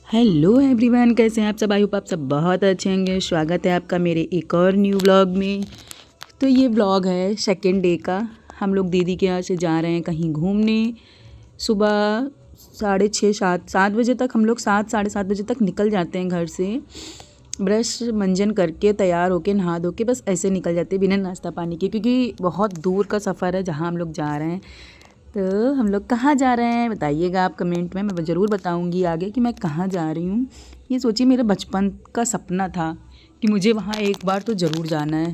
Hello everyone, कैसे हैं आप सब। आई होप आप सब बहुत अच्छे होंगे। स्वागत है आपका मेरे एक और न्यू व्लॉग में। तो ये व्लॉग है सेकेंड डे का। हम लोग दीदी के यहाँ से जा रहे हैं कहीं घूमने। सुबह 6:30-7 बजे तक हम लोग 7-7:30 बजे तक निकल जाते हैं घर से। ब्रश मंजन करके तैयार होके नहा धो के बस ऐसे निकल जाते हैं बिना नाश्ता पानी के, क्योंकि बहुत दूर का सफ़र है जहाँ हम लोग जा रहे हैं। तो हम लोग कहाँ जा रहे हैं बताइएगा आप कमेंट में। मैं ज़रूर बताऊंगी आगे कि मैं कहाँ जा रही हूँ। ये सोचिए मेरा बचपन का सपना था कि मुझे वहाँ एक बार तो ज़रूर जाना है,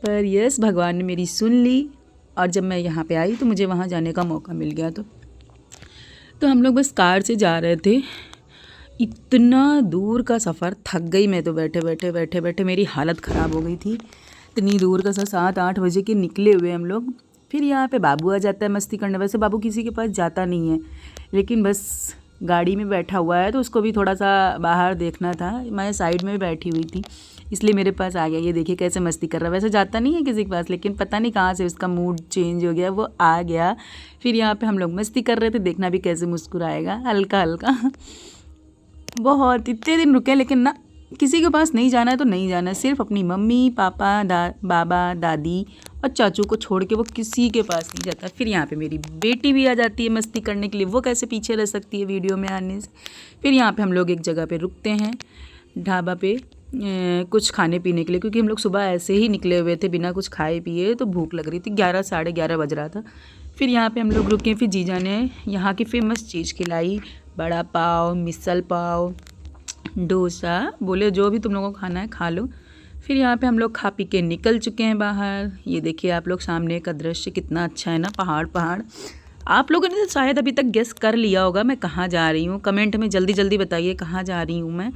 पर यस भगवान ने मेरी सुन ली और जब मैं यहाँ पे आई तो मुझे वहाँ जाने का मौका मिल गया। तो हम लोग बस कार से जा रहे थे। इतना दूर का सफ़र, थक गई मैं तो। बैठे बैठे मेरी हालत ख़राब हो गई थी। इतनी दूर का 7-8 बजे के निकले हुए हम लोग। फिर यहाँ पे बाबू आ जाता है मस्ती करने। वैसे बाबू किसी के पास जाता नहीं है, लेकिन बस गाड़ी में बैठा हुआ है तो उसको भी थोड़ा सा बाहर देखना था। मैं साइड में बैठी हुई थी इसलिए मेरे पास आ गया। ये देखिए कैसे मस्ती कर रहा है। वैसे जाता नहीं है किसी के पास, लेकिन पता नहीं कहाँ से उसका मूड चेंज हो गया, वो आ गया। फिर यहाँ पे हम लोग मस्ती कर रहे थे, देखना भी कैसे मुस्कुराएगा हल्का हल्का। बहुत इतने दिन रुके, लेकिन ना किसी के पास नहीं जाना है तो नहीं जाना है। सिर्फ अपनी मम्मी पापा बाबा दादी और चाचू को छोड़ के वो किसी के पास नहीं जाता। फिर यहाँ पे मेरी बेटी भी आ जाती है मस्ती करने के लिए। वो कैसे पीछे रह सकती है वीडियो में आने से। फिर यहाँ पे हम लोग एक जगह पे रुकते हैं ढाबा पे कुछ खाने पीने के लिए, क्योंकि हम लोग सुबह ऐसे ही निकले हुए थे बिना कुछ खाए पिए, तो भूख लग रही थी। 11-11:30 बज रहा था। फिर यहाँ पे हम लोग रुके। फिर जीजा ने यहाँ की फेमस चीज़ खिलाई, बड़ा पाव, मिसल पाव, डोसा। बोले जो भी तुम लोगों को खाना है खा लो। फिर यहाँ पे हम लोग खा पी के निकल चुके हैं बाहर। ये देखिए आप लोग सामने का दृश्य कितना अच्छा है ना, पहाड़ पहाड़। आप लोगों ने तो शायद अभी तक गेस कर लिया होगा मैं कहाँ जा रही हूँ। कमेंट में जल्दी जल्दी बताइए कहाँ जा रही हूँ मैं।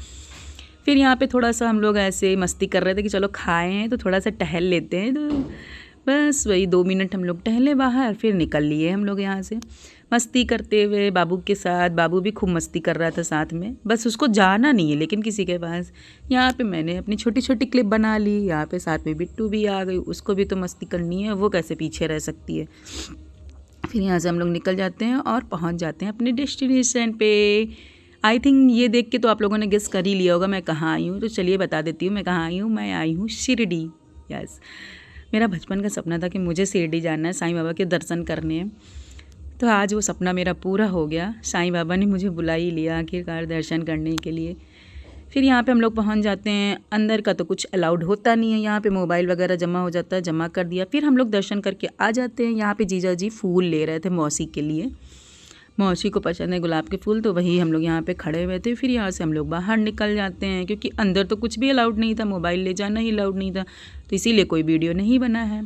फिर यहाँ पे थोड़ा सा हम लोग ऐसे मस्ती कर रहे थे कि चलो खाए हैं तो थोड़ा सा टहल लेते हैं। तो बस वही 2 मिनट हम लोग टहले बाहर, फिर निकल लिए हम लोग यहाँ से मस्ती करते हुए बाबू के साथ। बाबू भी खूब मस्ती कर रहा था साथ में, बस उसको जाना नहीं है लेकिन किसी के पास। यहाँ पे मैंने अपनी छोटी छोटी क्लिप बना ली। यहाँ पे साथ में बिट्टू भी आ गई, उसको भी तो मस्ती करनी है, वो कैसे पीछे रह सकती है। फिर यहाँ से हम लोग निकल जाते हैं और पहुँच जाते हैं अपने डेस्टिनेशन पे। आई थिंक ये देख के तो आप लोगों ने गेस कर ही लिया होगा मैं कहाँ आई हूँ। तो चलिए बता देती हूँ मैं कहाँ आई हूँ। मैं आई हूँ शिरडी। यस, मेरा बचपन का सपना था कि मुझे शिरडी जाना है, साईं बाबा के दर्शन करने हैं। तो आज वो सपना मेरा पूरा हो गया। साईं बाबा ने मुझे बुला ही लिया आखिरकार दर्शन करने के लिए। फिर यहाँ पे हम लोग पहुँच जाते हैं। अंदर का तो कुछ अलाउड होता नहीं है, यहाँ पे मोबाइल वगैरह जमा हो जाता है, जमा कर दिया। फिर हम लोग दर्शन करके आ जाते हैं। यहाँ पे जीजा जी फूल ले रहे थे मौसी के लिए। मौसी को पसंद है गुलाब के फूल, तो वही हम लोग यहाँ पे खड़े हुए थे। फिर यहाँ से हम लोग बाहर निकल जाते हैं, क्योंकि अंदर तो कुछ भी अलाउड नहीं था, मोबाइल ले जाना ही अलाउड नहीं था, तो इसीलिए कोई वीडियो नहीं बना है।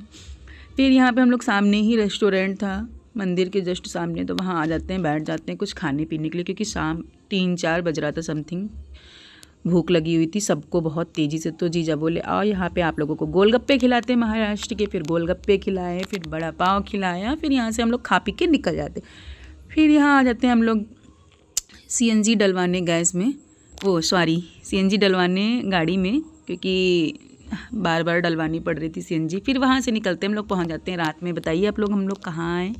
फिर यहाँ पे हम लोग सामने ही रेस्टोरेंट था मंदिर के जस्ट सामने, तो वहाँ आ जाते हैं, बैठ जाते हैं कुछ खाने पीने के लिए, क्योंकि शाम 3-4 बज रहा था समथिंग। भूख लगी हुई थी सबको बहुत तेज़ी से। तो जीजा बोले आओ यहाँ पे आप लोगों को गोलगप्पे खिलाते हैं महाराष्ट्र के। फिर गोलगप्पे खिलाए, फिर बड़ा पाव खिलाया। फिर यहाँ से हम लोग खा पी के निकल जाते। फिर यहाँ आ जाते हैं हम लोग सीएनजी डलवाने गैस में, वो सॉरी सीएनजी डलवाने गाड़ी में, क्योंकि बार बार डलवानी पड़ रही थी सीएनजी। फिर वहाँ से निकलते हम लोग पहुँच जाते हैं रात में। बताइए आप लोग हम लोग कहाँ आए।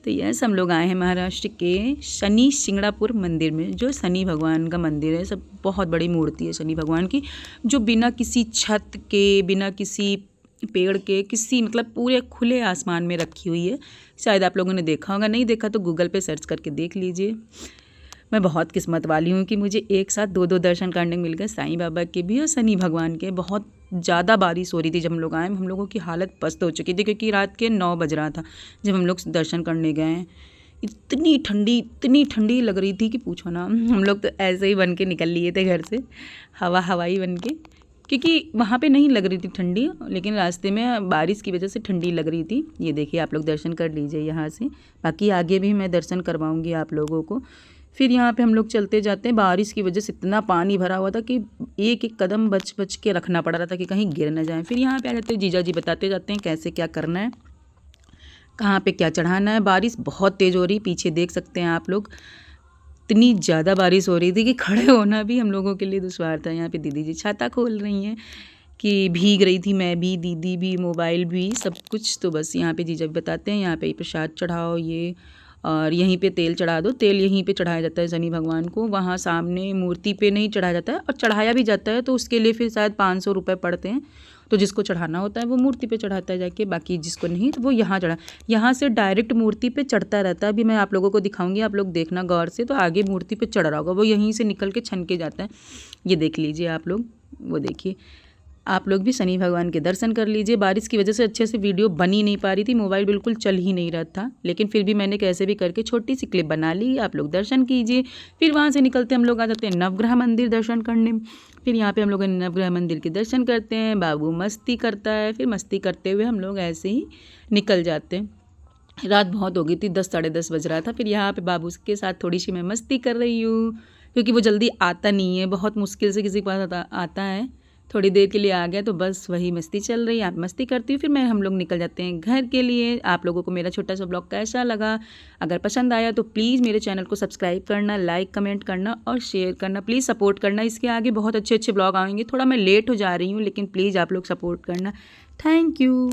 तो यस, हम लोग आए हैं महाराष्ट्र के शनि शिंगणापुर मंदिर में, जो शनि भगवान का मंदिर है। सब बहुत बड़ी मूर्ति है शनि भगवान की, जो बिना किसी छत के, बिना किसी पेड़ के, किसी मतलब पूरे खुले आसमान में रखी हुई है। शायद आप लोगों ने देखा होगा, नहीं देखा तो गूगल पे सर्च करके देख लीजिए। मैं बहुत किस्मत वाली हूँ कि मुझे एक साथ 2-2 दर्शन करने को मिल गए, साईं बाबा के भी और शनि भगवान के। बहुत ज़्यादा बारिश हो रही थी जब हम लोग आए। हम लोगों की हालत पस्त हो चुकी थी, क्योंकि रात के 9 बज रहा था जब हम लोग दर्शन करने गए। इतनी ठंडी लग रही थी कि पूछो ना। हम लोग तो ऐसे ही बन के निकल लिए थे घर से, हवाई बन के, क्योंकि वहाँ पे नहीं लग रही थी ठंडी, लेकिन रास्ते में बारिश की वजह से ठंडी लग रही थी। ये देखिए आप लोग दर्शन कर लीजिए यहाँ से, बाकी आगे भी मैं दर्शन करवाऊँगी आप लोगों को। फिर यहाँ पे हम लोग चलते जाते हैं। बारिश की वजह से इतना पानी भरा हुआ था कि एक एक कदम बच के रखना पड़ रहा था कि कहीं गिर ना जाए। फिर यहाँ पे आ जाते हैं, जीजा जी बताते जाते हैं कैसे क्या करना है, कहाँ पे क्या चढ़ाना है। बारिश बहुत तेज़ हो रही, पीछे देख सकते हैं आप लोग। इतनी ज़्यादा बारिश हो रही थी कि खड़े होना भी हम लोगों के लिए दुश्वार था। यहाँ पे दीदी जी छाता खोल रही हैं कि भीग रही थी मैं भी, दीदी भी, मोबाइल भी, सब कुछ। तो बस यहाँ पे जीजा भी बताते हैं यहाँ पे प्रसाद चढ़ाओ ये, और यहीं पे तेल चढ़ा दो। तेल यहीं पे चढ़ाया जाता है शनि भगवान को, वहाँ सामने मूर्ति पे नहीं चढ़ाया जाता है, और चढ़ाया भी जाता है तो उसके लिए फिर शायद 500 रुपये पड़ते हैं। तो जिसको चढ़ाना होता है वो मूर्ति पे चढ़ाता है जाके, बाकी जिसको नहीं तो वो यहाँ चढ़ा, यहाँ से डायरेक्ट मूर्ति पे चढ़ता रहता है। अभी मैं आप लोगों को दिखाऊंगी, आप लोग देखना गौर से, तो आगे मूर्ति पे चढ़ रहा होगा, वो यहीं से निकल के छन के जाता है। ये देख लीजिए आप लोग, वो देखिए आप लोग भी शनि भगवान के दर्शन कर लीजिए। बारिश की वजह से अच्छे से वीडियो बन ही नहीं पा रही थी, मोबाइल बिल्कुल चल ही नहीं रहा था, लेकिन फिर भी मैंने कैसे भी करके छोटी सी क्लिप बना ली। आप लोग दर्शन कीजिए। फिर वहाँ से निकलते हम लोग आ जाते हैं नवग्रह मंदिर दर्शन करने। फिर यहाँ पे हम लोग नवग्रह मंदिर के दर्शन करते हैं, बाबू मस्ती करता है, फिर मस्ती करते हुए हम लोग ऐसे ही निकल जाते हैं। रात बहुत हो गई थी, 10 साढ़े 10 बज रहा था। फिर यहाँ पे बाबू के साथ थोड़ी सी मैं मस्ती कर रही हूँ, क्योंकि वो जल्दी आता नहीं है, बहुत मुश्किल से किसी के पास आता है। थोड़ी देर के लिए आ गया तो बस वही मस्ती चल रही है। आप मस्ती करती हूँ, फिर मैं हम लोग निकल जाते हैं घर के लिए। आप लोगों को मेरा छोटा सा ब्लॉग कैसा लगा? अगर पसंद आया तो प्लीज़ मेरे चैनल को सब्सक्राइब करना, लाइक कमेंट करना और शेयर करना, प्लीज़ सपोर्ट करना। इसके आगे बहुत अच्छे अच्छे ब्लॉग आएंगे। थोड़ा मैं लेट हो जा रही हूँ, लेकिन प्लीज़ आप लोग सपोर्ट करना। Thank you.